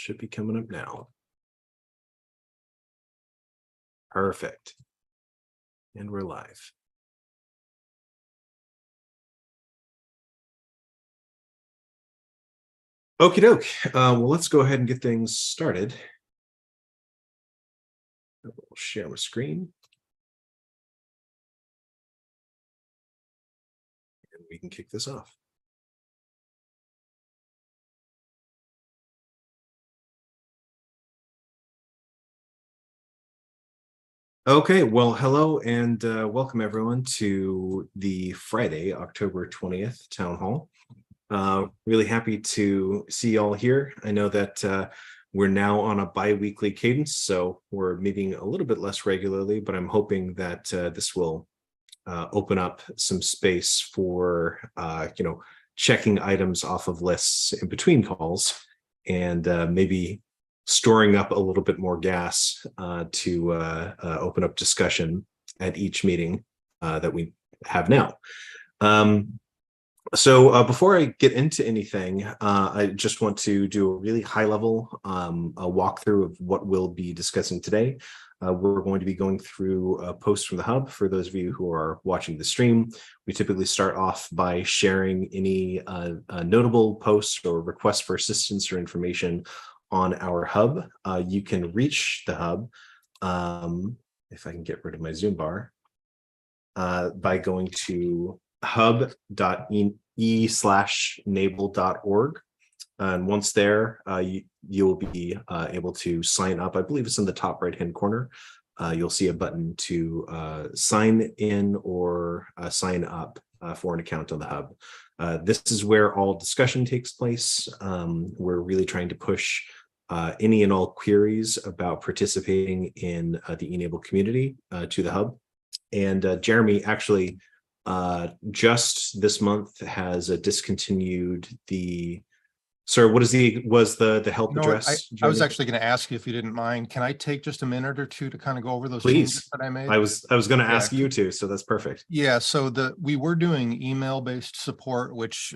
Should be coming up now. Perfect. And we're live. Okie doke. Well, let's go ahead and get things started. We'll share my screen. And we can kick this off. Okay, well, hello and welcome everyone to the Friday, October 20th Town Hall. Really happy to see y'all here. I know that we're now on a bi-weekly cadence, so we're meeting a little bit less regularly, but I'm hoping that this will open up some space for, checking items off of lists in between calls and maybe storing up a little bit more gas to open up discussion at each meeting that we have now. So before I get into anything, I just want to do a really high level a walkthrough of what we'll be discussing today. We're going to be going through a post from the hub. For those of you who are watching the stream, we typically start off by sharing any notable posts or requests for assistance or information on our hub. You can reach the hub, if I can get rid of my Zoom bar, by going to hub.e/nable.org. And once there, you'll be able to sign up. I believe it's in the top right-hand corner. You'll see a button to sign in or sign up for an account on the hub. This is where all discussion takes place. We're really trying to push any and all queries about participating in the e-NABLE community to the hub. And Jeremy actually just this month has discontinued the. Sir, what is the help address? I was actually going to ask you if you didn't mind. Can I take just a minute or two to kind of go over those Please. Changes that I made? I was going to ask you to, so that's perfect. Yeah, so we were doing email-based support, which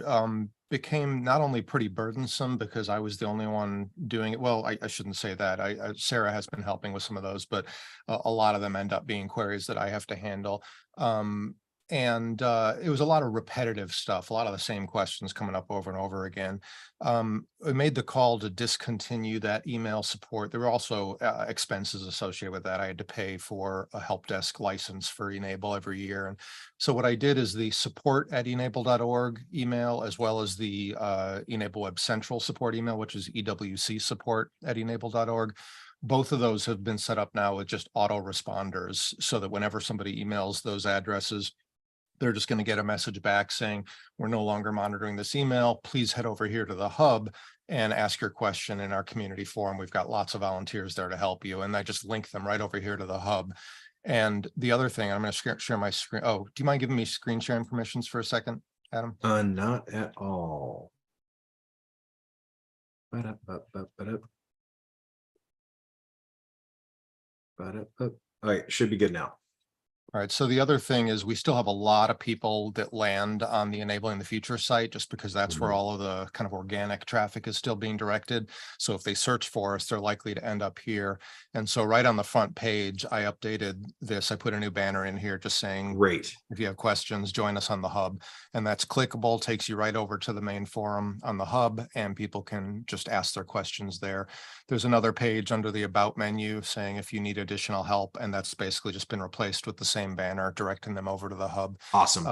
became not only pretty burdensome because I was the only one doing it. Well, I shouldn't say that. Sarah has been helping with some of those, but a lot of them end up being queries that I have to handle. And it was a lot of repetitive stuff, a lot of the same questions coming up over and over again. I made the call to discontinue that email support. There were also expenses associated with that. I had to pay for a help desk license for e-NABLE every year. And so what I did is the support@enable.org email, as well as the e-NABLE Web Central support email, which is EWC support@enable.org. Both of those have been set up now with just auto responders so that whenever somebody emails those addresses, they're just going to get a message back saying, we're no longer monitoring this email. Please head over here to the hub and ask your question in our community forum. We've got lots of volunteers there to help you. And I just link them right over here to the hub. And the other thing, I'm going to share my screen. Oh, do you mind giving me screen sharing permissions for a second, Adam? Not at all. All right, should be good now. All right, so the other thing is we still have a lot of people that land on the Enabling the Future site just because that's where all of the kind of organic traffic is still being directed. So if they search for us, they're likely to end up here. And so right on the front page, I updated this. I put a new banner in here just saying, great, if you have questions, join us on the hub. And that's clickable, takes you right over to the main forum on the hub, and people can just ask their questions there. There's another page under the About menu saying if you need additional help, and that's basically just been replaced with the same banner directing them over to the hub. Awesome.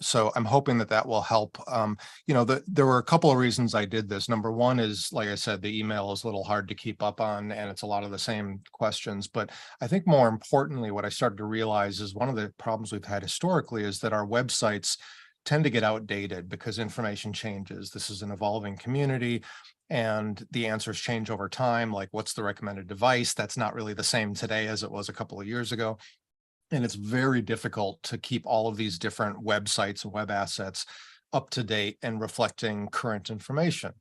So I'm hoping that will help. There were a couple of reasons I did this. Number one is, like I said, the email is a little hard to keep up on, and it's a lot of the same questions. But I think more importantly, what I started to realize is one of the problems we've had historically is that our websites tend to get outdated because information changes. This is an evolving community, and the answers change over time. Like, what's the recommended device? That's not really the same today as it was a couple of years ago. And it's very difficult to keep all of these different websites and web assets up to date and reflecting current information.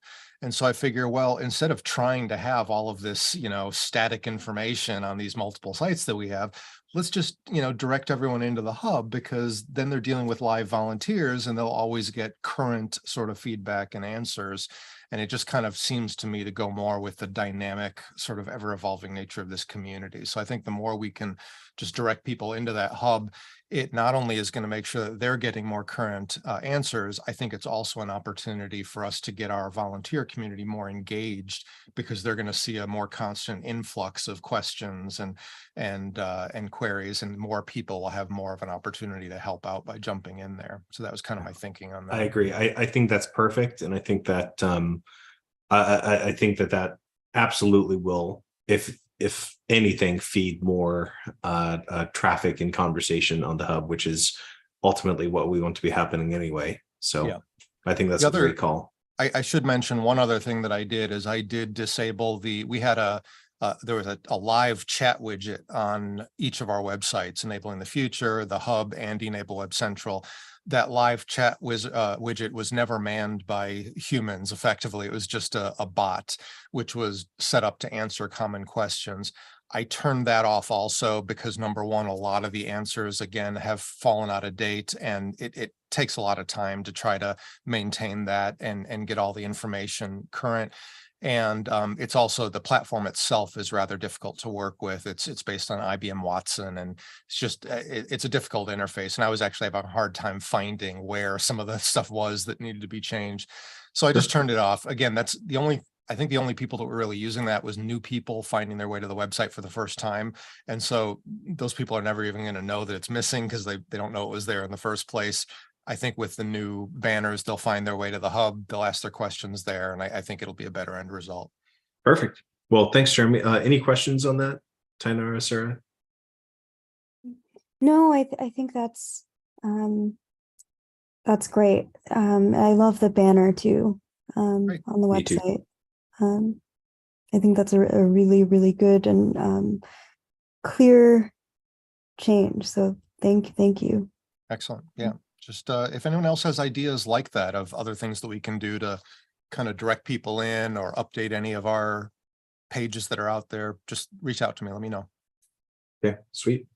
And so I figure, well, instead of trying to have all of this, static information on these multiple sites that we have, let's just, direct everyone into the hub, because then they're dealing with live volunteers and they'll always get current sort of feedback and answers. And it just kind of seems to me to go more with the dynamic, sort of ever evolving nature of this community. So I think the more we can just direct people into that hub, it not only is going to make sure that they're getting more current answers, I think it's also an opportunity for us to get our volunteer community more engaged, because they're going to see a more constant influx of questions and queries, and more people will have more of an opportunity to help out by jumping in there. So that was kind of my thinking on that. I agree. I think that's perfect, and I think that I think that absolutely will, if anything, feed more traffic and conversation on the hub, which is ultimately what we want to be happening anyway. So Yeah. I think that's a great call. I should mention one other thing that I did is I did disable we had there was a live chat widget on each of our websites, Enabling the Future, the Hub, and e-NABLE Web Central. That live chat widget was never manned by humans. Effectively, it was just a bot, which was set up to answer common questions. I turned that off also because, number one, a lot of the answers, again, have fallen out of date, and it takes a lot of time to try to maintain that and get all the information current. And it's also, the platform itself is rather difficult to work with. It's based on IBM Watson, and it's just it's a difficult interface. And I was actually having a hard time finding where some of the stuff was that needed to be changed. So I just turned it off. Again, that's the only, I think the only people that were really using that was new people finding their way to the website for the first time. And so those people are never even going to know that it's missing, because they don't know it was there in the first place. I think with the new banners, they'll find their way to the hub, they'll ask their questions there, and I think it'll be a better end result. Perfect. Well, thanks, Jeremy. Any questions on that, Tainara, Sarah? No, I think that's great. I love the banner too, on the website. I think that's a really, really good and clear change. So thank you. Excellent. Yeah. Just if anyone else has ideas like that of other things that we can do to kind of direct people in or update any of our pages that are out there, just reach out to me. Let me know. Yeah, sweet.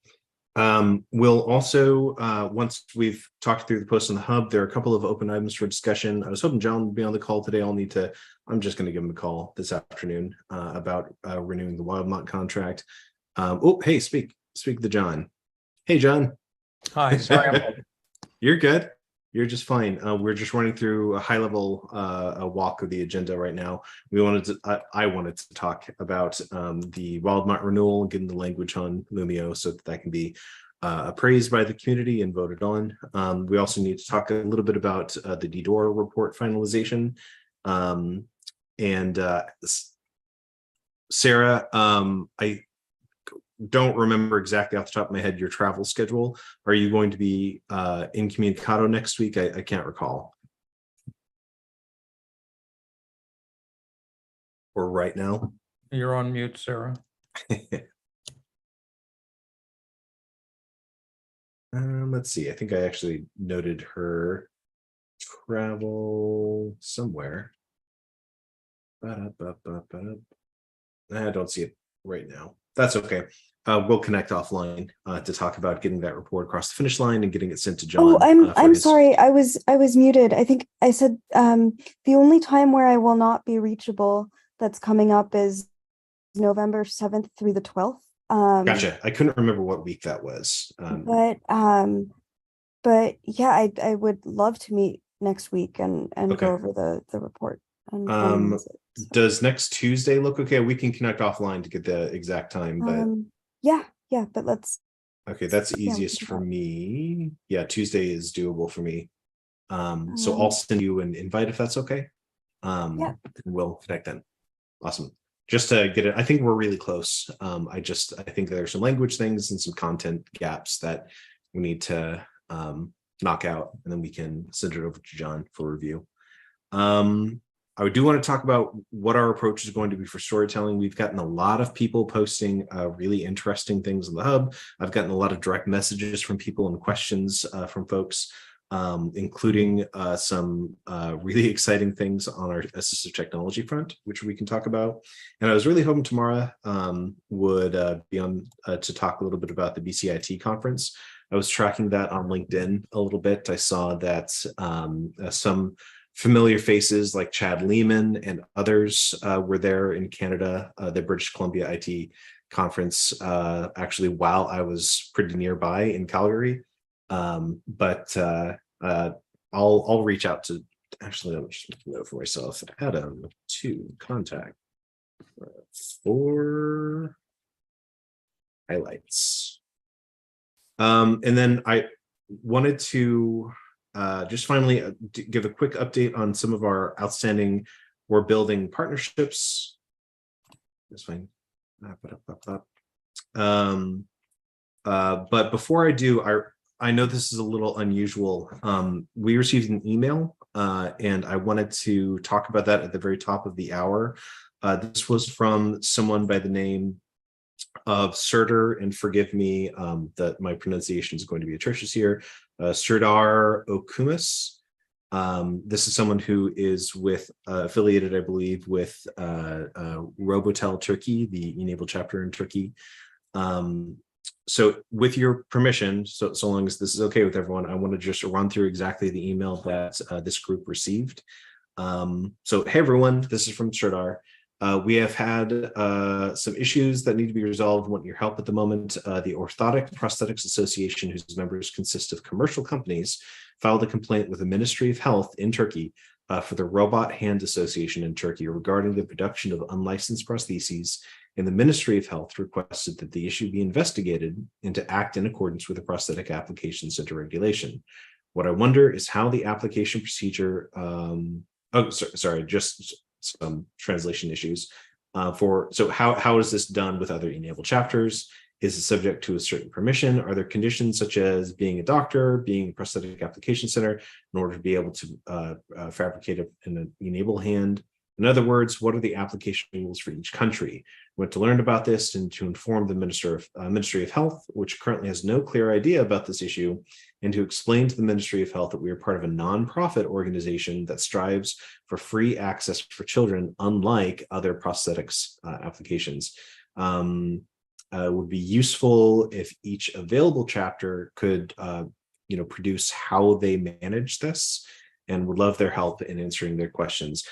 We'll also, once we've talked through the post on the hub, there are a couple of open items for discussion. I was hoping John would be on the call today. I'm just going to give him a call this afternoon about renewing the Wildmont contract. Oh, hey, speak to John. Hey, John. Hi, sorry. You're good. You're just fine. We're just running through a high-level walk of the agenda right now. I wanted to talk about the Wildmont renewal, getting the language on Lumio so that can be appraised by the community and voted on. We also need to talk a little bit about the DDoR report finalization. Sarah, I don't remember exactly off the top of my head your travel schedule. Are you going to be incommunicado next week? I can't recall. Or right now? You're on mute, Sarah. Let's see. I think I actually noted her travel somewhere. I don't see it right now. That's okay. We'll connect offline to talk about getting that report across the finish line and getting it sent to John. Oh, I'm sorry. I was muted. I think I said the only time where I will not be reachable that's coming up is November 7th through the 12th. Gotcha. I couldn't remember what week that was. But yeah, I would love to meet next week and Okay. go over the report. Does next Tuesday look okay? We can connect offline to get the exact time, but yeah, but let's. Okay, that's easiest for me. Yeah, Tuesday is doable for me. So I'll send you an invite if that's okay. Yeah. We'll connect then. Awesome. Just to get it, I think we're really close. I think there's some language things and some content gaps that we need to knock out, and then we can send it over to John for review. I do want to talk about what our approach is going to be for storytelling. We've gotten a lot of people posting really interesting things on the hub. I've gotten a lot of direct messages from people and questions from folks, including some really exciting things on our assistive technology front, which we can talk about. And I was really hoping Tamara would be on to talk a little bit about the BCIT conference. I was tracking that on LinkedIn a little bit. I saw that some familiar faces like Chad Lehman and others were there in Canada, the British Columbia IT conference, actually while I was pretty nearby in Calgary. But I'll reach out to, actually, I'll just make a note for myself, Adam to contact for highlights. And then I wanted to just finally give a quick update on some of our outstanding or building partnerships. That's fine. But before I do, I know this is a little unusual. We received an email and I wanted to talk about that at the very top of the hour. This was from someone by the name of Serdar, and forgive me that my pronunciation is going to be atrocious here, Serdar Okumus. This is someone who is affiliated, I believe, with Robotel Turkey, the e-NABLE chapter in Turkey. So with your permission, so long as this is okay with everyone, I want to just run through exactly the email that this group received. So hey everyone, this is from Serdar. We have had some issues that need to be resolved, want your help at the moment. The Orthotic Prosthetics Association, whose members consist of commercial companies, filed a complaint with the Ministry of Health in Turkey for the Robot Hand Association in Turkey regarding the production of unlicensed prostheses, and the Ministry of Health requested that the issue be investigated and to act in accordance with the Prosthetic Application Center regulation. What I wonder is how the application procedure, just some translation issues. So how is this done with other e-NABLE chapters? Is it subject to a certain permission? Are there conditions such as being a doctor, being a prosthetic application center in order to be able to fabricate an e-NABLE hand? In other words, what are the application rules for each country? We want to learn about this and to inform the Ministry of Health, which currently has no clear idea about this issue, and to explain to the Ministry of Health that we are part of a nonprofit organization that strives for free access for children, unlike other prosthetics applications. Would be useful if each available chapter could, produce how they manage this, and would love their help in answering their questions.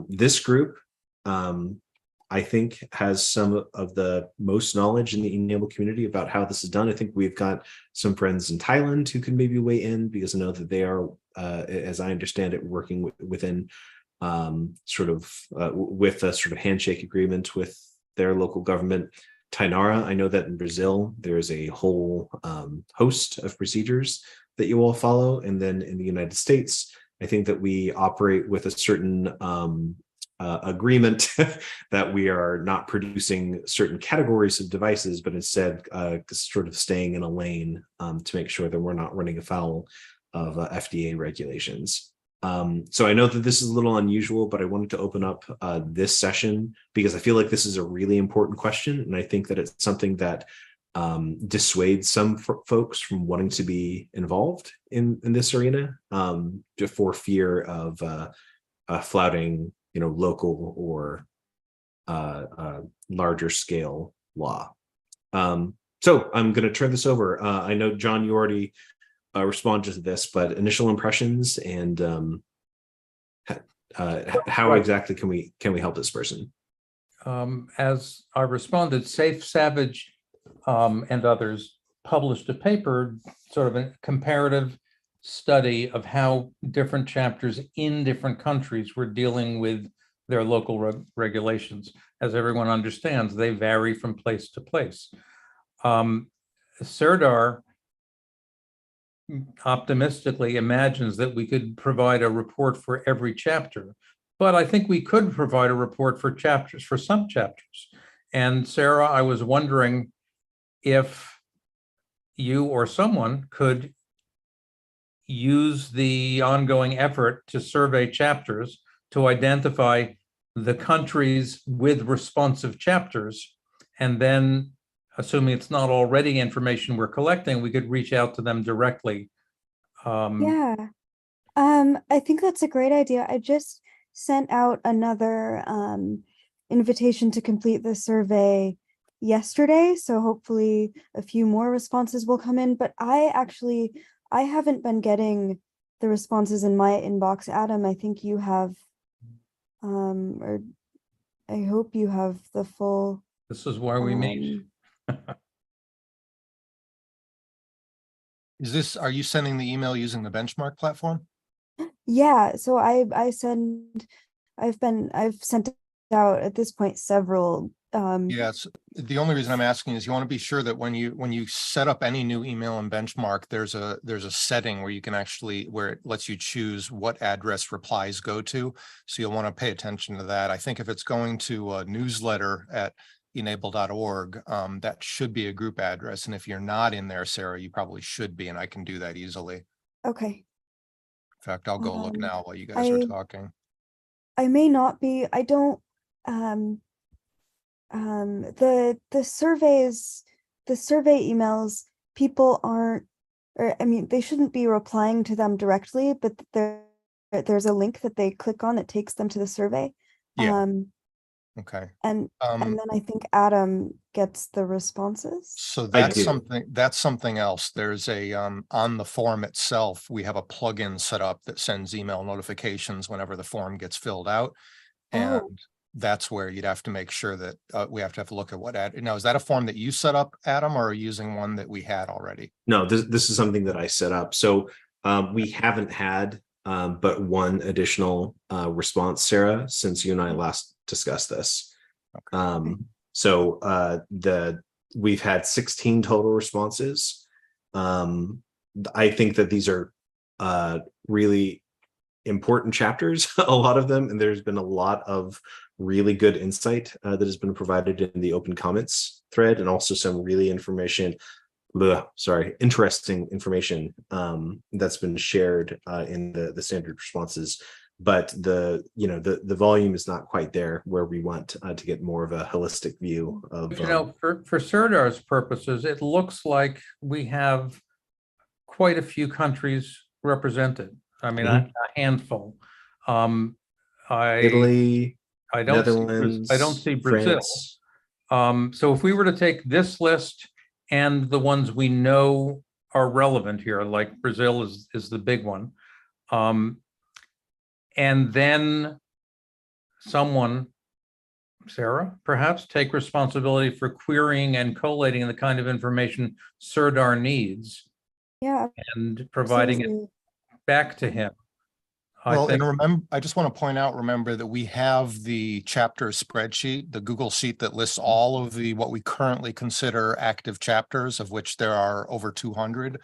This group, I think, has some of the most knowledge in the e-NABLE community about how this is done. I think we've got some friends in Thailand who can maybe weigh in, because I know that they are, as I understand it, working within with a sort of handshake agreement with their local government. Tainara, I know that in Brazil, there's a whole host of procedures that you all follow. And then in the United States, I think that we operate with a certain agreement that we are not producing certain categories of devices, but instead sort of staying in a lane to make sure that we're not running afoul of FDA regulations. So I know that this is a little unusual, but I wanted to open up this session because I feel like this is a really important question. And I think that it's something that dissuades some folks from wanting to be involved in this arena for fear of flouting, local or larger scale law. So I'm going to turn this over. I know, John, you already responded to this, but initial impressions and how exactly can we help this person? As I responded, Safe Savage and others published a paper, sort of a comparative study of how different chapters in different countries were dealing with their local regulations. As everyone understands, they vary from place to place. Serdar optimistically imagines that we could provide a report for every chapter, but I think we could provide a report for chapters, for some chapters. And Sarah, I was wondering if you or someone could use the ongoing effort to survey chapters to identify the countries with responsive chapters, and then, assuming it's not already information we're collecting, we could reach out to them directly. Yeah, I think that's a great idea. I just sent out another invitation to complete the survey yesterday, so hopefully a few more responses will come in. But I haven't been getting the responses in my inbox. Adam, I think you have, or I hope you have the full. This is why we meet. Are you sending the email using the benchmark platform? Yeah, so I've sent out at this point several. Yes, the only reason I'm asking is you want to be sure that when you set up any new email in benchmark, there's a setting where you can actually, where it lets you choose what address replies go to. So you'll want to pay attention to that. I think if it's going to a newsletter at e-NABLE.org, that should be a group address. And if you're not in there, Sarah, you probably should be, and I can do that easily. Okay. In fact, I'll go look now while you guys are talking. I may not be. I don't. The surveys, the survey emails, people aren't, or I mean, they shouldn't be replying to them directly, but there's a link that they click on that takes them to the survey. Yeah. Okay. And then I think Adam gets the responses. So that's something else. There's a on the form itself, we have a plugin set up that sends email notifications whenever the form gets filled out. And that's where you'd have to make sure that we have to have a look at what now, is that a form that you set up, Adam, or are you using one that we had already? No, this is something that I set up. So we haven't had but one additional response, Sarah, since you and I last discussed this. Okay. So we've had 16 total responses. I think that these are really important chapters, a lot of them, and there's been a lot of really good insight that has been provided in the open comments thread, and also some really interesting information that's been shared in the standard responses. But the volume is not quite there where we want to get more of a holistic view of. But, for Serdar's purposes, it looks like we have quite a few countries represented. I mean, a handful. Italy, I don't Netherlands, I don't see Brazil. France. So if we were to take this list and the ones we know are relevant here, like Brazil is the big one, and then someone, Sarah, perhaps take responsibility for querying and collating the kind of information Serdar needs, and providing it back to him. Well, and remember, I just want to point out, remember that we have the chapter spreadsheet, the Google Sheet that lists all of what we currently consider active chapters, of which there are over 200.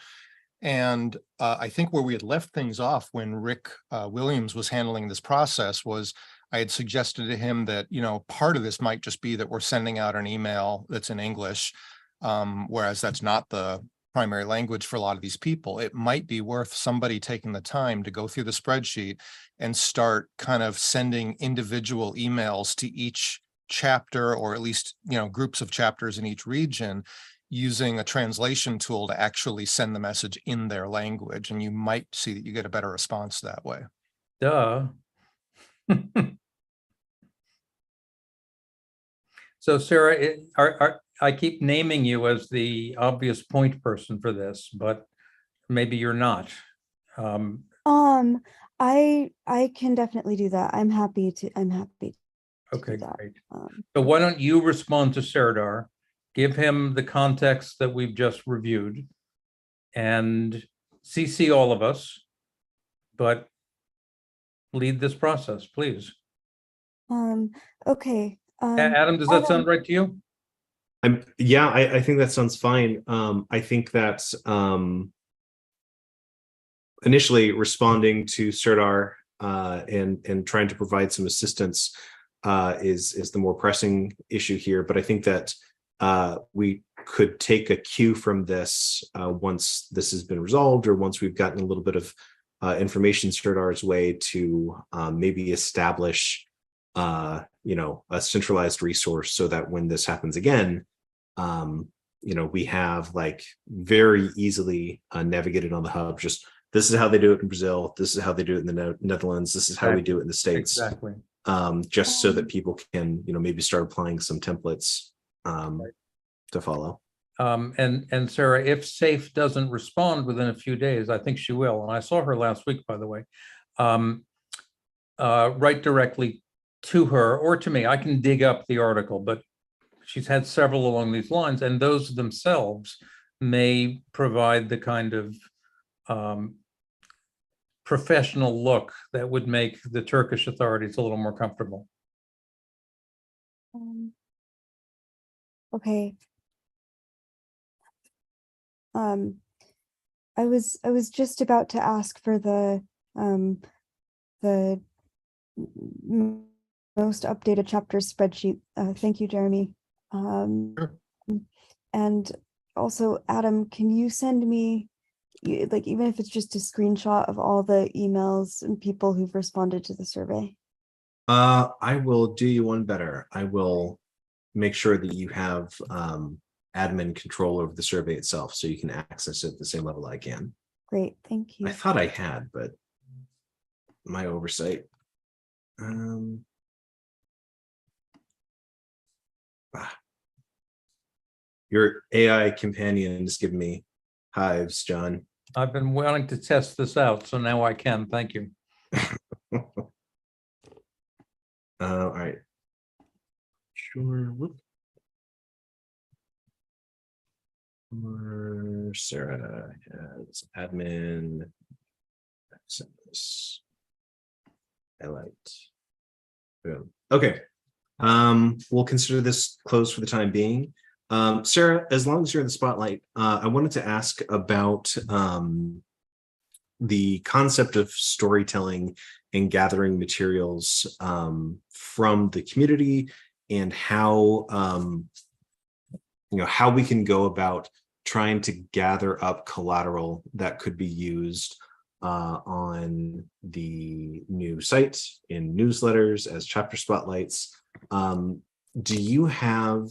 And I think where we had left things off when Rick Williams was handling this process was I had suggested to him that, part of this might just be that we're sending out an email that's in English, whereas that's not the primary language for a lot of these people. It might be worth somebody taking the time to go through the spreadsheet and start kind of sending individual emails to each chapter, or at least, groups of chapters in each region, using a translation tool to actually send the message in their language. And you might see that you get a better response that way. Duh. So Sarah, I keep naming you as the obvious point person for this, but maybe you're not. I can definitely do that. I'm happy to Okay, do that. great. So why don't you respond to Serdar, give him the context that we've just reviewed, and CC all of us, but lead this process, please. Okay. Adam, does that sound right to you? I think that sounds fine. I think that initially responding to Serdar and trying to provide some assistance is the more pressing issue here. But I think that we could take a cue from this once this has been resolved, or once we've gotten a little bit of information Serdar's way to maybe establish a centralized resource, so that when this happens again, we have like very easily navigated on the hub. Just this is how they do it in Brazil. This is how they do it in the Netherlands. This is how we do it in the States. Exactly. Just so that people can, maybe start applying some templates to follow. And Sarah, if SAFE doesn't respond within a few days, I think she will, and I saw her last week, by the way, write directly to her or to me. I can dig up the article, but she's had several along these lines, and those themselves may provide the kind of professional look that would make the Turkish authorities a little more comfortable. Okay. I was just about to ask for the most updated chapters spreadsheet. Thank you, Jeremy. Sure. And also, Adam, can you send me, like, even if it's just a screenshot of all the emails and people who've responded to the survey? I will do you one better. I will make sure that you have admin control over the survey itself, so you can access it at the same level I can. Great, thank you. I thought I had, but my oversight. Your AI companion is giving me hives, John. I've been wanting to test this out, so now I can. Thank you. All right. Sure. Whoop. Sarah has admin access. Highlight. Boom. Okay. We'll consider this closed for the time being. Sarah, as long as you're in the spotlight, I wanted to ask about the concept of storytelling and gathering materials from the community, and how how we can go about trying to gather up collateral that could be used on the new site, in newsletters, as chapter spotlights. Do you have,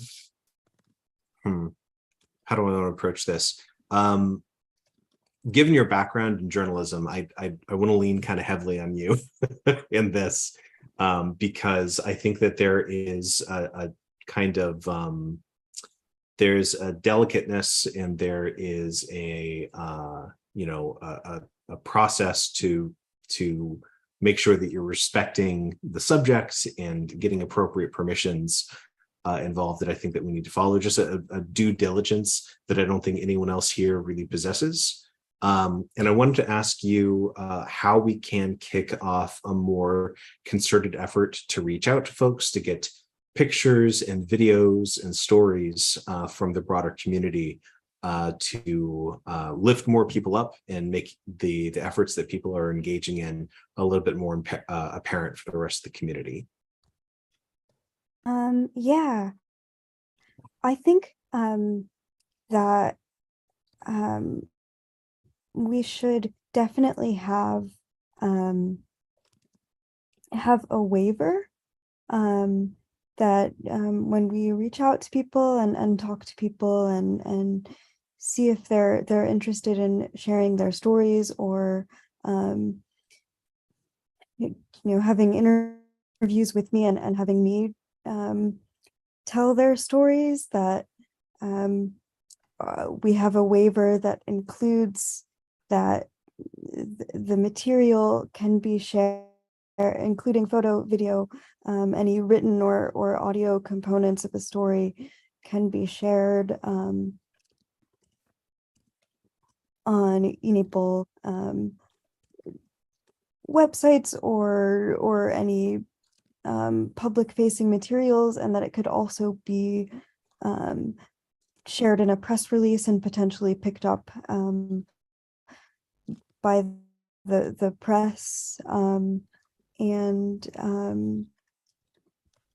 how do I want to approach this? Given your background in journalism, I want to lean kind of heavily on you in this, because I think that there is a kind of there's a delicateness, and there is a process to make sure that you're respecting the subjects and getting appropriate permissions involved, that I think that we need to follow, just a due diligence that I don't think anyone else here really possesses. And I wanted to ask you how we can kick off a more concerted effort to reach out to folks, to get pictures and videos and stories from the broader community, to lift more people up and make the efforts that people are engaging in a little bit more apparent for the rest of the community. Yeah, I think that we should definitely have a waiver that when we reach out to people and talk to people and see if they're interested in sharing their stories, or having interviews with me and having me tell their stories, that we have a waiver that includes that the material can be shared, including photo, video, any written or audio components of a story can be shared on e-NABLE websites or any public facing materials, and that it could also be shared in a press release and potentially picked up by the press, and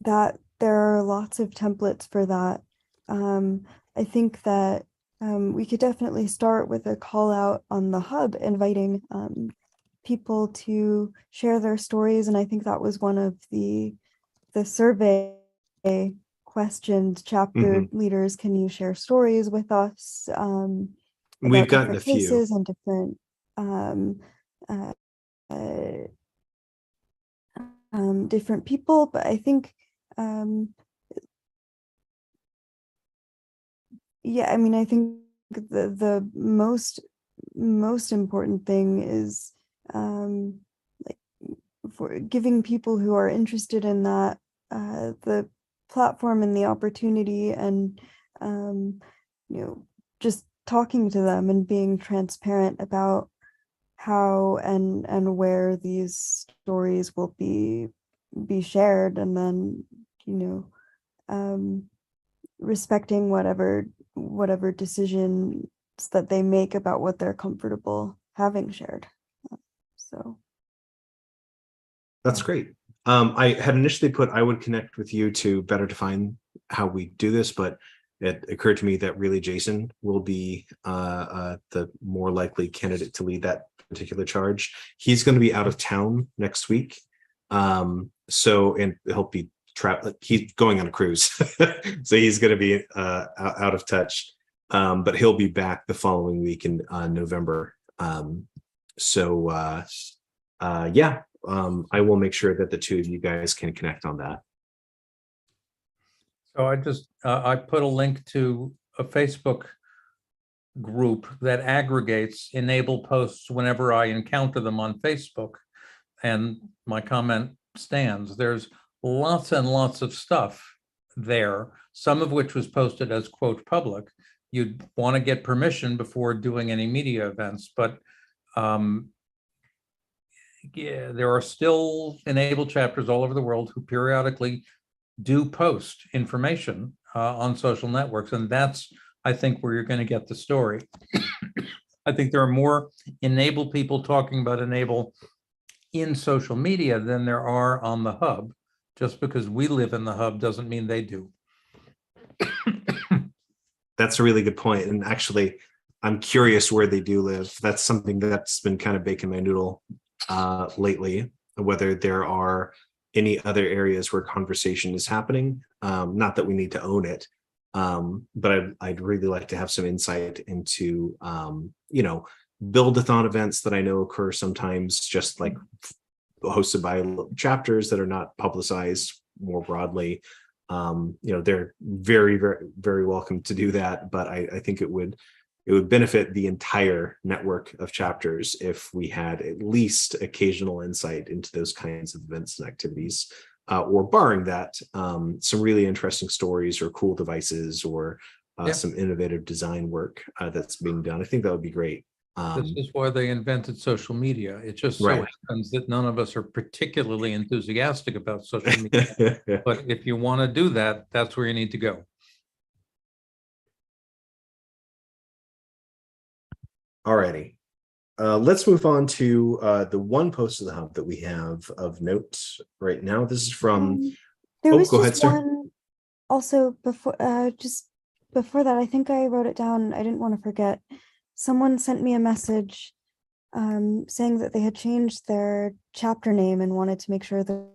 that there are lots of templates for that. I think that we could definitely start with a call out on the hub, inviting people to share their stories, and I think that was one of the survey questions. Chapter leaders, can you share stories with us? We've gotten a few cases and different different people, but I think yeah, I mean, I think the most important thing is like for giving people who are interested in that the platform and the opportunity, and you know, just talking to them and being transparent about how and where these stories will be shared, and then, you know, respecting whatever decisions that they make about what they're comfortable having shared. So That's great. I had initially put I would connect with you to better define how we do this, but it occurred to me that really Jason will be the more likely candidate to lead that particular charge. He's going to be out of town next week. So, and he'll be he's going on a cruise. So he's going to be out of touch. But he'll be back the following week in November. Yeah, I will make sure that the two of you guys can connect on that. So I put a link to a Facebook group that aggregates e-NABLE posts whenever I encounter them on Facebook. And my comment stands. There's lots and lots of stuff there, some of which was posted as quote public. You'd want to get permission before doing any media events, but yeah, there are still e-NABLE chapters all over the world who periodically do post information on social networks, and that's, I think, where you're going to get the story. I think there are more e-NABLE people talking about e-NABLE in social media than there are on the hub. Just because we live in the hub doesn't mean they do. That's a really good point. And actually, I'm curious where they do live. That's something that's been kind of baking my noodle lately, whether there are any other areas where conversation is happening. Not that we need to own it, but I'd really like to have some insight into, you know, build-a-thon events that I know occur sometimes, just like hosted by chapters that are not publicized more broadly. You know, they're very, very, very welcome to do that, but I think it would benefit the entire network of chapters if we had at least occasional insight into those kinds of events and activities, or barring that, some really interesting stories or cool devices or some innovative design work that's being done. I think that would be great. This is why they invented social media. It just so happens that none of us are particularly enthusiastic about social media. But if you want to do that, that's where you need to go. Alrighty. Let's move on to the one post of the hub that we have of note right now. This is from there was go just ahead, one also before just before that. I think I wrote it down. I didn't want to forget. Someone sent me a message saying that they had changed their chapter name and wanted to make sure that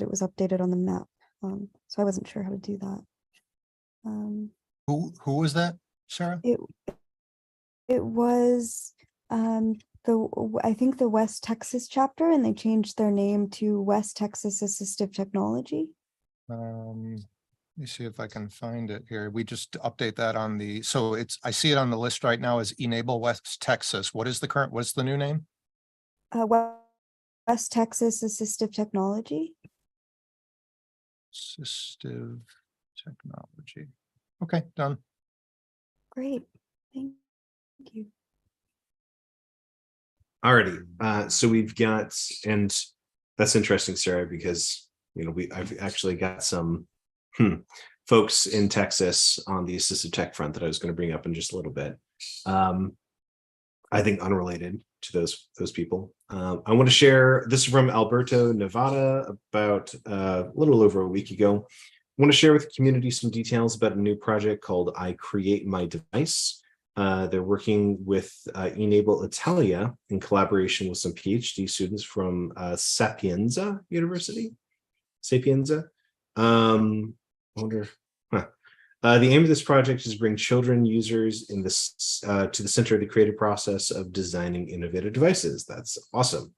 it was updated on the map. So I wasn't sure how to do that. Who was that, Sarah? It was I think the West Texas chapter, and they changed their name to West Texas Assistive Technology. Let me see if I can find it here. We just update that on the, so it's, I see it on the list right now as e-NABLE West Texas. What is the current, what's the new name? West Texas Assistive Technology. Assistive Technology. Okay, done. Great, thank you. Alrighty, so we've got, and that's interesting, Sarah, because, you know, I've actually got some folks in Texas on the assistive tech front that I was going to bring up in just a little bit. I think unrelated to those people. I want to share, this is from Alberto, Nevada, about a little over a week ago. I want to share with the community some details about a new project called I Create My Device. They're working with e-NABLE Italia in collaboration with some PhD students from Sapienza University. Sapienza. I wonder. The aim of this project is to bring children users in this to the center of the creative process of designing innovative devices. That's awesome.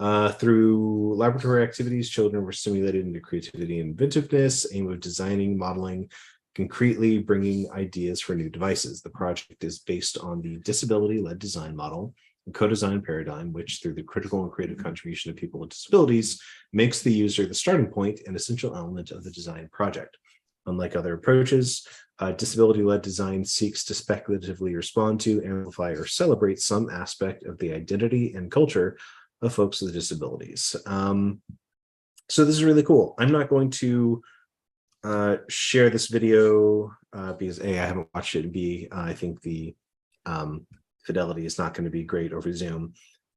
Through laboratory activities, children were stimulated into creativity and inventiveness, aim of designing, modeling, concretely bringing ideas for new devices. The project is based on the disability-led design model and co-design paradigm, which through the critical and creative contribution of people with disabilities makes the user the starting point and essential element of the design project. Unlike other approaches, disability-led design seeks to speculatively respond to, amplify, or celebrate some aspect of the identity and culture of folks with disabilities. So this is really cool. I'm not going to share this video because A, I haven't watched it, and B, I think the fidelity is not going to be great over Zoom.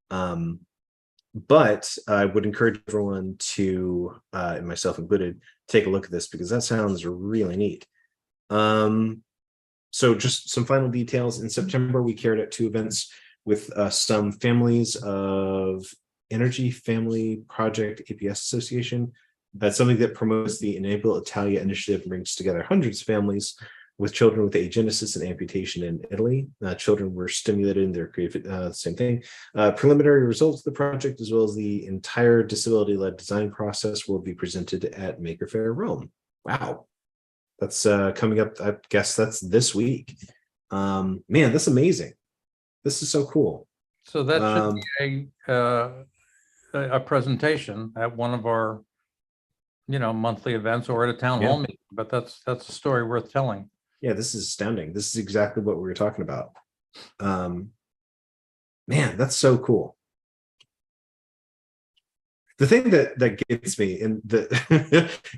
But I would encourage everyone to, and myself included, take a look at this because that sounds really neat. So just some final details. In September, we carried out 2 events with some families of Energy Family Project APS Association. That's something that promotes the e-NABLE Italia initiative and brings together hundreds of families with children with agenesis and amputation in Italy. Children were stimulated in their creative, same thing. Preliminary results of the project, as well as the entire disability-led design process, will be presented at Maker Faire Rome. Wow. That's coming up, I guess that's this week. Man, that's amazing. This is so cool. So that should be a presentation at one of our, monthly events or at a town hall meeting, but that's a story worth telling. Yeah, this is astounding. This is exactly what we were talking about. Man, that's so cool. The thing that gets me, and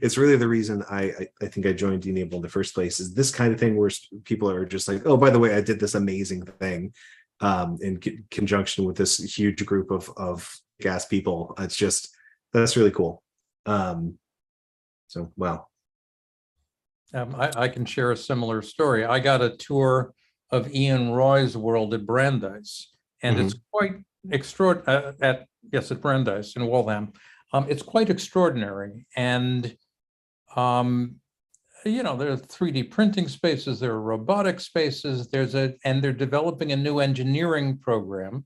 it's really the reason I think I joined e-NABLE in the first place, is this kind of thing where people are just like, oh, by the way, I did this amazing thing in conjunction with this huge group of gas people. It's just, that's really cool. So, wow. I can share a similar story. I got a tour of Ian Roy's world at Brandeis, and it's quite extraordinary at Brandeis in Waltham. It's quite extraordinary. And, there are 3D printing spaces, there are robotic spaces, and they're developing a new engineering program,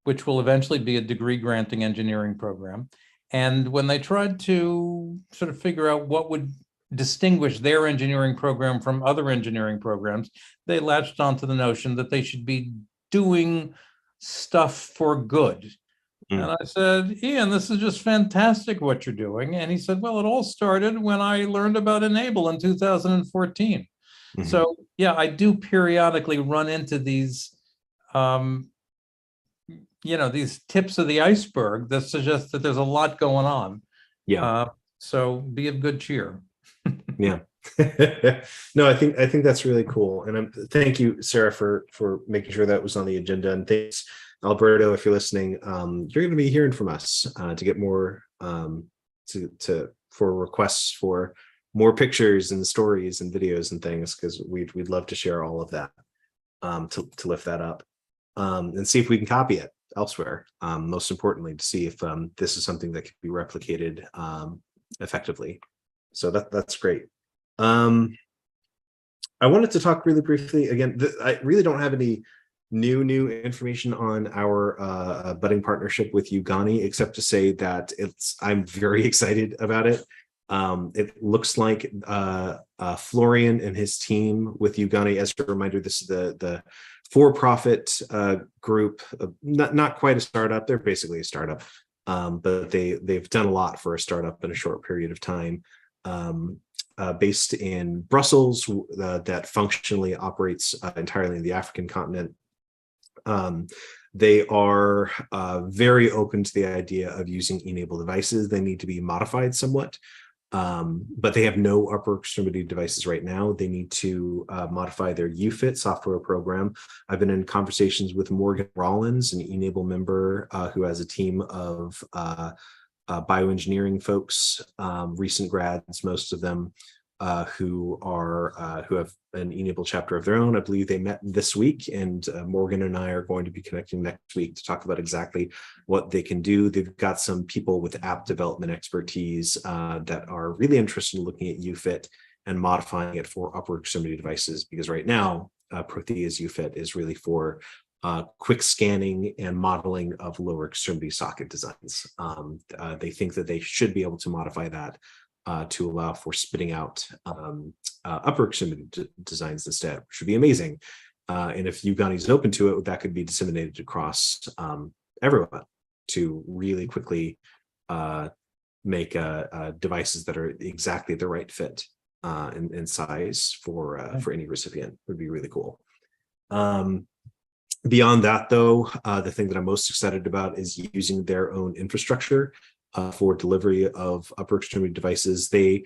which will eventually be a degree granting engineering program. And when they tried to sort of figure out what would distinguish their engineering program from other engineering programs, they latched onto the notion that they should be doing stuff for good. And I said, Ian, this is just fantastic what you're doing. And he said, well, it all started when I learned about e-NABLE in 2014. So yeah, I do periodically run into these these tips of the iceberg that suggest that there's a lot going on. So be of good cheer. Yeah. No, I think that's really cool. And thank you, Sarah, for making sure that was on the agenda. And thanks, Alberto, if you're listening. You're going to be hearing from us to get more for requests for more pictures and stories and videos and things, because we'd love to share all of that to lift that up and see if we can copy it elsewhere. Most importantly, to see if this is something that can be replicated effectively. So that's great. I wanted to talk really briefly again. I really don't have any new information on our budding partnership with Ugani, except to say that I'm very excited about it. It looks like Florian and his team with Ugani, as a reminder, this is the for-profit group, not quite a startup. They're basically a startup, but they've done a lot for a startup in a short period of time. Based in Brussels, that functionally operates entirely in the African continent. They are very open to the idea of using e-NABLE devices. They need to be modified somewhat, but they have no upper extremity devices right now. They need to modify their UFIT software program. I've been in conversations with Morgan Rollins, an e-NABLE member who has a team of bioengineering folks, recent grads, most of them, who have an e-NABLE chapter of their own. I believe they met this week, and Morgan and I are going to be connecting next week to talk about exactly what they can do. They've got some people with app development expertise that are really interested in looking at UFIT and modifying it for upper extremity devices, because right now Prothea's UFIT is really for quick scanning and modeling of lower extremity socket designs. They think that they should be able to modify that to allow for spitting out upper extremity designs instead, which would be amazing. And if Ugani is open to it, that could be disseminated across everyone to really quickly make devices that are exactly the right fit in size for any recipient. It would be really cool. Beyond that, though, the thing that I'm most excited about is using their own infrastructure for delivery of upper extremity devices. They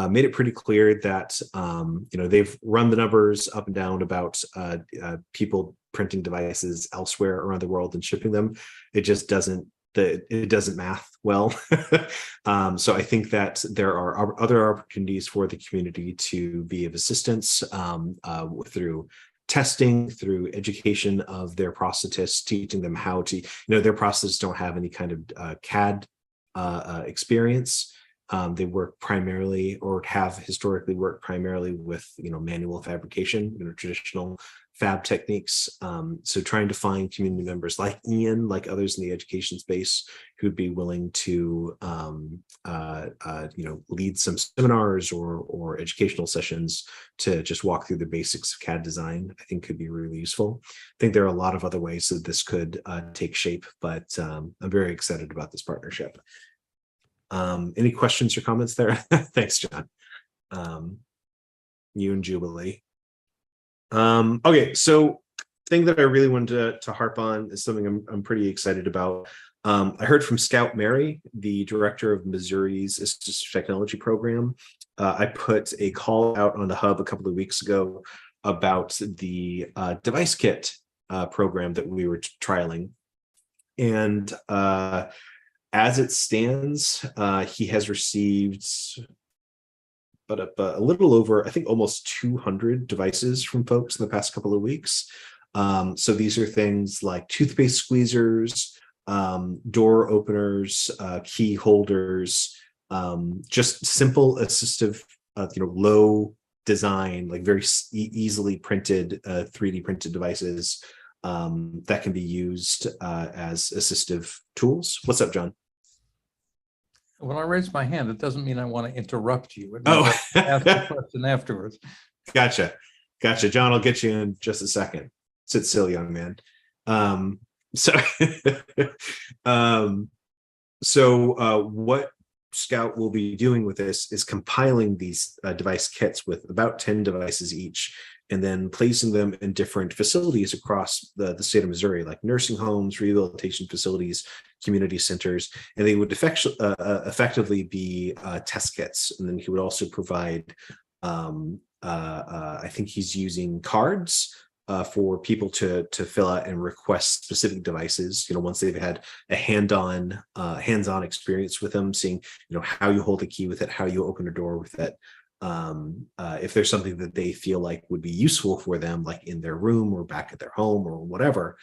made it pretty clear that they've run the numbers up and down about people printing devices elsewhere around the world and shipping them. It just doesn't math well. So I think that there are other opportunities for the community to be of assistance through testing, through education of their prosthetists, teaching them how to, their prosthetists don't have any kind of CAD experience. They work primarily, or have historically worked primarily with, manual fabrication, traditional fab techniques. So trying to find community members like Ian, like others in the education space, who'd be willing to, lead some seminars or educational sessions to just walk through the basics of CAD design, I think could be really useful. I think there are a lot of other ways that this could take shape, but I'm very excited about this partnership. Any questions or comments there? Thanks, John. You and Jubilee. Okay, so thing that I really wanted to harp on is something I'm pretty excited about. I heard from Scout Mary, the director of Missouri's Assistive Technology Program. I put a call out on the hub a couple of weeks ago about the device kit program that we were trialing. And as it stands, he has received a little over, I think almost 200 devices from folks in the past couple of weeks. So these are things like toothpaste squeezers, door openers, key holders, just simple assistive, low design, like very easily printed 3D printed devices that can be used as assistive tools. What's up, John? When I raise my hand, it doesn't mean I want to interrupt you. Oh, ask the question afterwards. Gotcha. John, I'll get you in just a second. Sit still, young man. What Scout will be doing with this is compiling these device kits with about 10 devices each, and then placing them in different facilities across the state of Missouri, like nursing homes, rehabilitation facilities, community centers, and they would effectively be test kits. And then he would also provide, I think he's using cards for people to fill out and request specific devices. Once they've had a hands-on experience with them, seeing how you hold a key with it, how you open a door with it. If there's something that they feel like would be useful for them, like in their room or back at their home or whatever,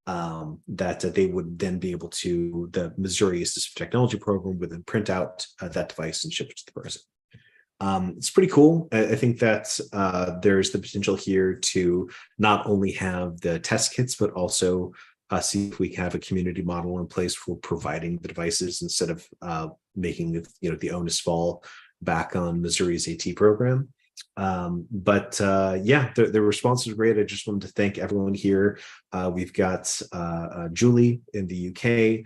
that they would then be able to, the Missouri Assistive Technology Program would then print out that device and ship it to the person. It's pretty cool. I think that there's the potential here to not only have the test kits, but also see if we can have a community model in place for providing the devices instead of making the onus fall back on Missouri's AT program. The response was great. I just wanted to thank everyone here. We've got Julie in the UK,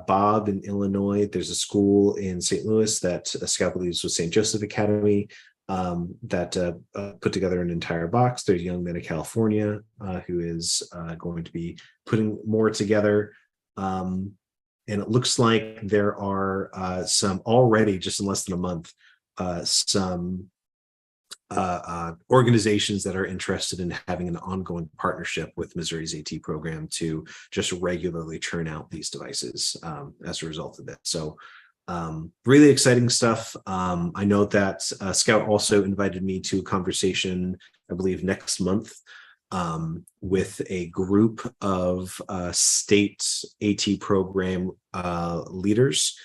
Bob in Illinois. There's a school in St. Louis that Scout believes was St. Joseph Academy that put together an entire box. There's a young man in California who is going to be putting more together. And it looks like there are some already, just in less than a month, some organizations that are interested in having an ongoing partnership with Missouri's AT program to just regularly churn out these devices as a result of it. So really exciting stuff. I know that Scout also invited me to a conversation, I believe next month, with a group of state AT program leaders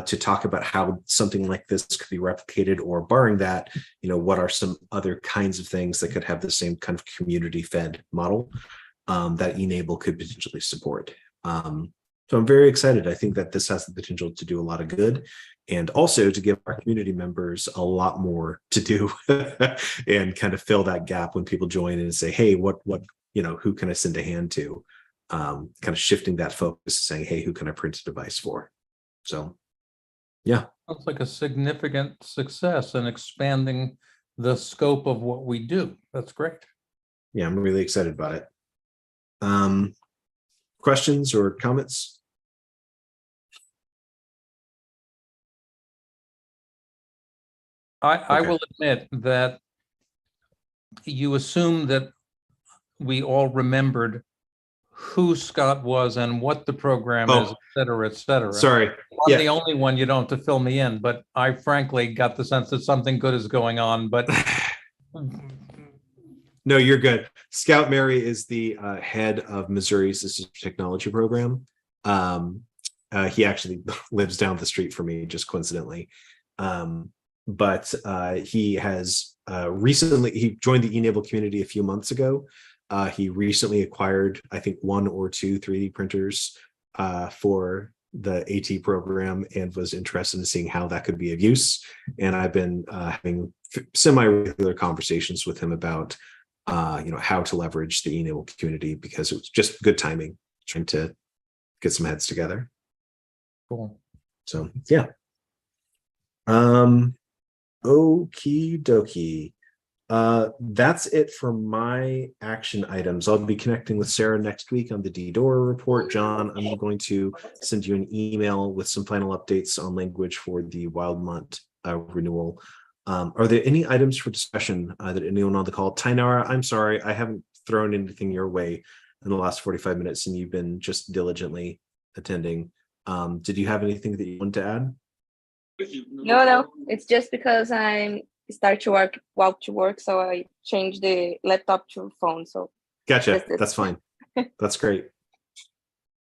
to talk about how something like this could be replicated, or barring that, what are some other kinds of things that could have the same kind of community fed model that e-NABLE could potentially support. So I'm very excited. I think that this has the potential to do a lot of good, and also to give our community members a lot more to do and kind of fill that gap when people join and say, hey, what, who can I send a hand to? Kind of shifting that focus, saying, hey, who can I print a device for? So, yeah. Sounds like a significant success in expanding the scope of what we do. That's great. Yeah, I'm really excited about it. Questions or comments? I Okay. will admit that you assume that we all remembered who Scott was and what the program is, et cetera, et cetera. Sorry. I'm the only one, you don't have to fill me in, but I frankly got the sense that something good is going on, but no, you're good. Scout Mary is the head of Missouri's Assistive Technology Program. He actually lives down the street from me, just coincidentally. But he has he joined the e-NABLE community a few months ago. He recently acquired, I think, 1 or 2 3D printers for the AT program, and was interested in seeing how that could be of use. And I've been having semi-regular conversations with him about how to leverage the e-NABLE community, because it was just good timing trying to get some heads together. cool. So yeah. Okie dokie. That's it for my action items. I'll be connecting with Sarah next week on the DDoR report. John, I'm going to send you an email with some final updates on language for the Wildmont renewal. Are there any items for discussion that anyone on the call? Tainara, I'm sorry, I haven't thrown anything your way in the last 45 minutes, and you've been just diligently attending. Did you have anything that you want to add? No, it's just because I'm start to work, so I changed the laptop to phone. So gotcha. That's fine. That's great.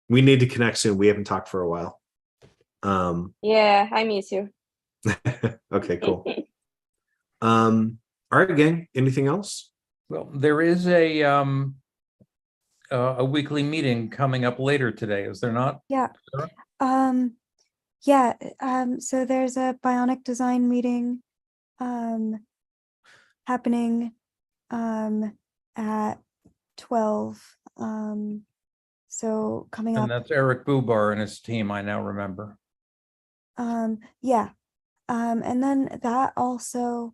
We need to connect soon. We haven't talked for a while. Yeah, I miss you. Okay, cool. All right, gang. Anything else? Well, there is a weekly meeting coming up later today, is there not? Yeah. Sarah? Yeah. So there's a bionic design meeting happening at 12. So coming And up. that's Eric Bubar and his team, I now remember. Yeah. And then that also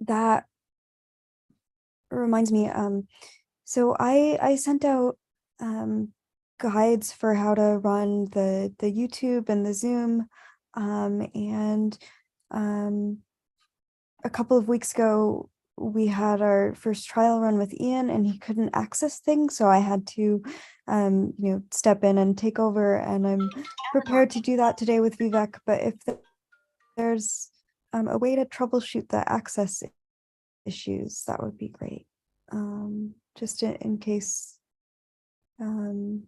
that reminds me, so I sent out guides for how to run the YouTube and the Zoom, and a couple of weeks ago we had our first trial run with Ian, and he couldn't access things, so I had to step in and take over, and I'm prepared to do that today with Vivek. But if there's a way to troubleshoot the access issues, that would be great, just in case. Sorry,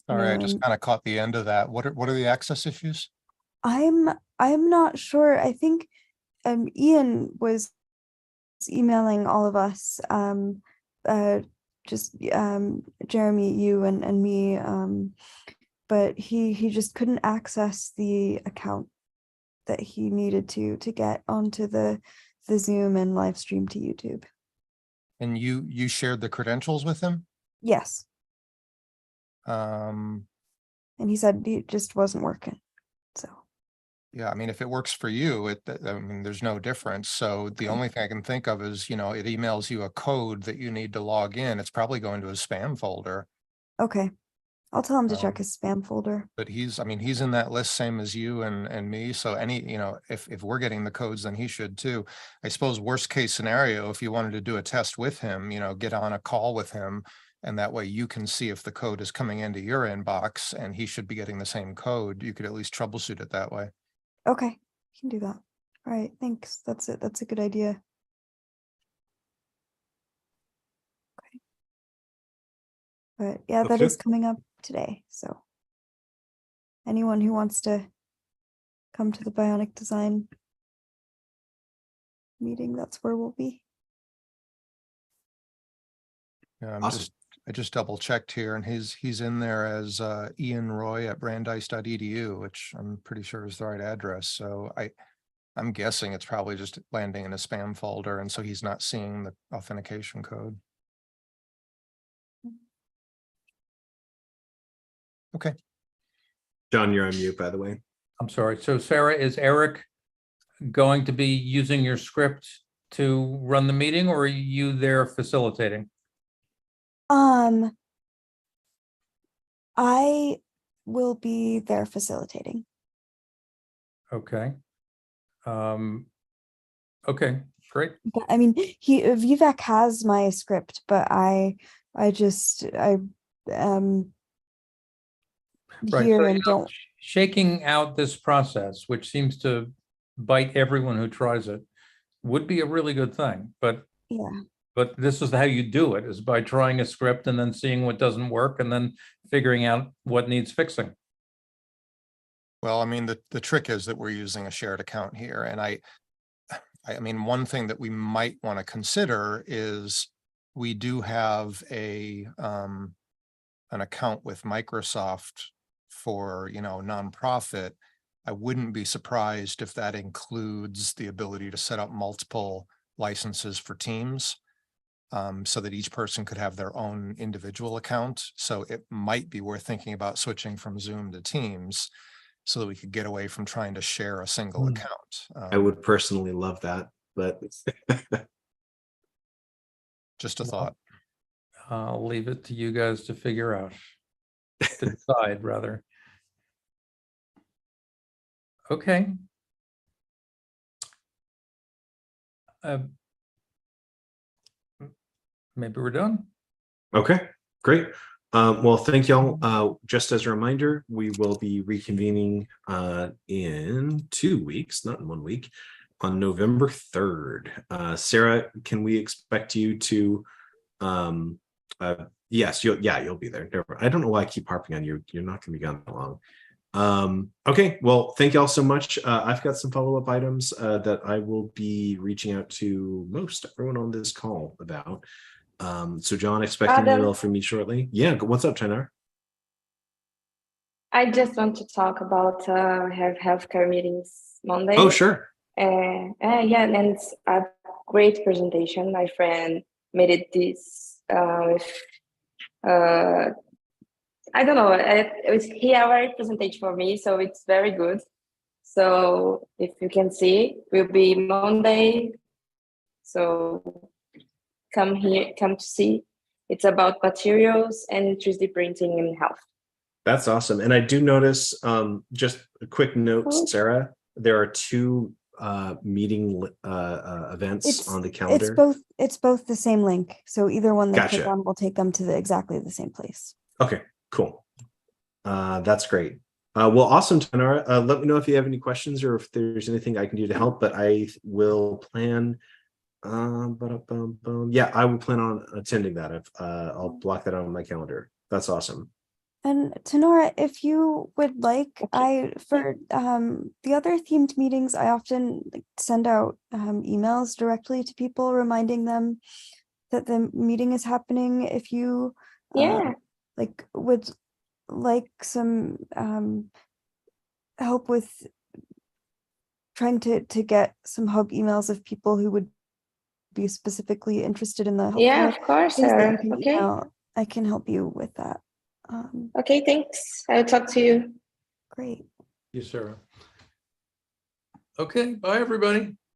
I just kind of caught the end of that. What are the access issues? I'm not sure. I think Ian was emailing all of us, just Jeremy, you and me, but he just couldn't access the account that he needed to get onto the Zoom and live stream to YouTube. And you shared the credentials with him? Yes. And he said it just wasn't working. So yeah, I mean, if it works for you, I mean, there's no difference. So the only thing I can think of is, it emails you a code that you need to log in. It's probably going to a spam folder. Okay. I'll tell him to check his spam folder. But he's in that list, same as you and me. So if we're getting the codes, then he should too. I suppose worst case scenario, if you wanted to do a test with him, get on a call with him, and that way you can see if the code is coming into your inbox and he should be getting the same code. You could at least troubleshoot it that way. Okay, you can do that. All right, thanks. That's it. That's a good idea. Okay. But yeah, that is coming up today. So anyone who wants to come to the bionic design meeting, that's where we'll be. Yeah, I'm awesome. I just double checked here, and he's in there as Ian Roy at brandeis.edu, which I'm pretty sure is the right address. So I'm guessing it's probably just landing in a spam folder, and so he's not seeing the authentication code. Okay. John, you're on mute, by the way. I'm sorry. So Sarah, is Eric going to be using your script to run the meeting, or are you there facilitating? I will be there facilitating. Okay. Okay, great. But I mean, Vivek has my script, but I Right. here So, and don't. Shaking out this process, which seems to bite everyone who tries it, would be a really good thing. But Yeah. But this is how you do it, is by trying a script and then seeing what doesn't work and then figuring out what needs fixing. Well, I mean, the trick is that we're using a shared account here. And I mean, one thing that we might want to consider is we do have an account with Microsoft for, nonprofit. I wouldn't be surprised if that includes the ability to set up multiple licenses for teams, so that each person could have their own individual account. So it might be worth thinking about switching from Zoom to Teams so that we could get away from trying to share a single account. I would personally love that, but just a thought. I'll leave it to you guys to figure out, to decide rather. Okay. Maybe we're done. okay, great. Well, thank y'all. Just as a reminder, we will be reconvening in 2 weeks, not in 1 week, on November 3rd. Sarah, can we expect you to? Yes, you'll be there. I don't know why I keep harping on you. You're not going to be gone that long. Okay, well, thank y'all so much. I've got some follow-up items that I will be reaching out to most everyone on this call about. So John, expecting an email from me shortly. Yeah, what's up, Tanar? I just want to talk about have healthcare meetings Monday. Oh, sure. Yeah, and it's a great presentation. My friend made it this with I don't know. It was a very presentation for me, so it's very good. So if you can see, will be Monday. So come to see. It's about materials and 3D printing in health. That's awesome. And I do notice, just a quick note, Sarah, there are 2 meeting events on the calendar. It's both the same link. So either one they Gotcha. click on will take them to exactly the same place. Okay, cool. That's great. Well, awesome, Tanara. Let me know if you have any questions or if there's anything I can do to help, but I will plan. Yeah, I will plan on attending that. I'll block that on my calendar. That's awesome. And Tenora, if you would like, for the other themed meetings, I often send out emails directly to people reminding them that the meeting is happening. If you would like some help with trying to get some hub emails of people who would be specifically interested in the of course, Sarah. Okay, I can help you with that. Okay, thanks. I'll talk to you. Great. You, Sarah. Okay, bye everybody.